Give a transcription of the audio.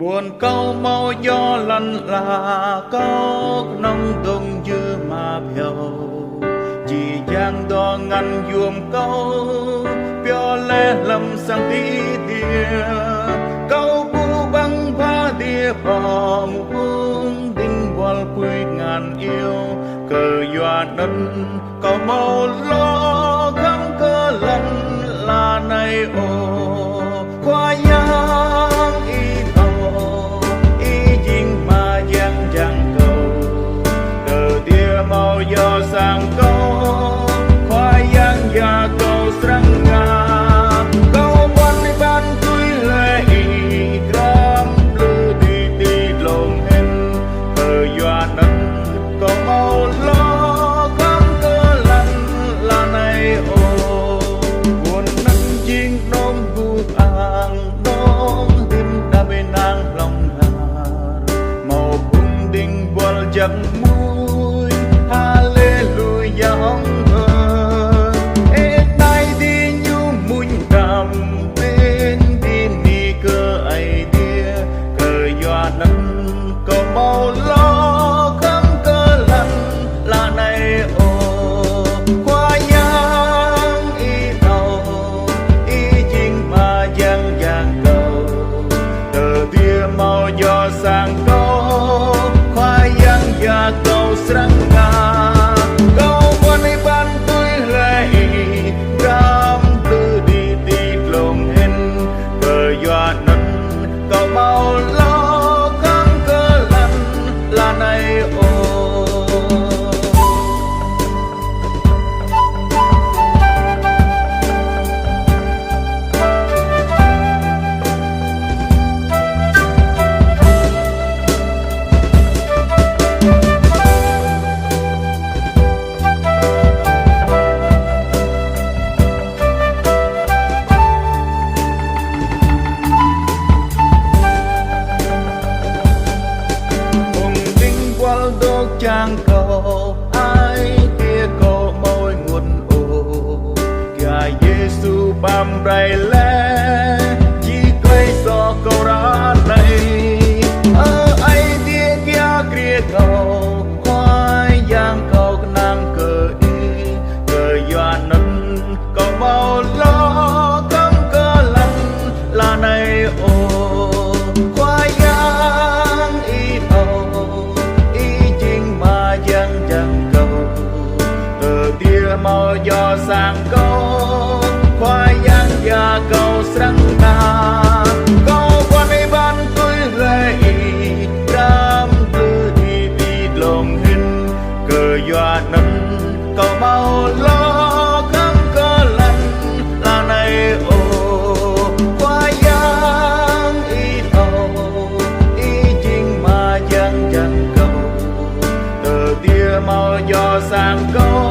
buồn câu mau gió lăn là có nông đông dư mà phiêu chỉ giang đo ngăn yuom câu pio lê lâm sang tí tia câu bu băng pha tia bom hung đinh bol quy ngàn yêu cờ doa nân có mau lo khăng cơ lần là này ô khoa nhang y tàu y dinh mà giang giang cầu cờ tia mau gió sang câu khoa giang già cầu sang nga câu quan ban tui lệ gram blue đi đi lồng hen cờ doa nân có mau lo khăng cơ lần là này ô buồn nắng chiên nôm bu ang nôm tim đã bên ang lòng hà màu bung đinh bol giặc mũi hallelujah hong thơ ê nay đi nhu muôn đàm bên đi ni cơ ai tia cờ doa nắng có mau lo khăng cơ lần là này ô khoa nhang y tàu y chinh mà giang giang cầu tờ tia mau gió sang câu khoa giang già cầu sang nga câu quan ấy ban tui lệ ram tư đi đi lồng hen cờ doa nân cầu mau lo khăng cơ lần là này ô đốt trang cầu ai kia cầu môi nguồn ô gà Giêsu bám đầy lẽ chỉ cây gió cầu ra này ở ai tia kia kia cầu khoai giang cầu nàng cờ đi cờ doa nân cầu mau lo cắm cơ lần là này ô khoai giang y tàu giang giang cầu từ tia mau gió sang câu khoai giang già cầu sang ta câu quan ấy ban tui lệ đam tư đi đi lồng hình cờ doa nân cầu mau lo khăng cơ lần là này ô khoai giang y tàu y chinh mà giang giang cầu tia mau gió sang câu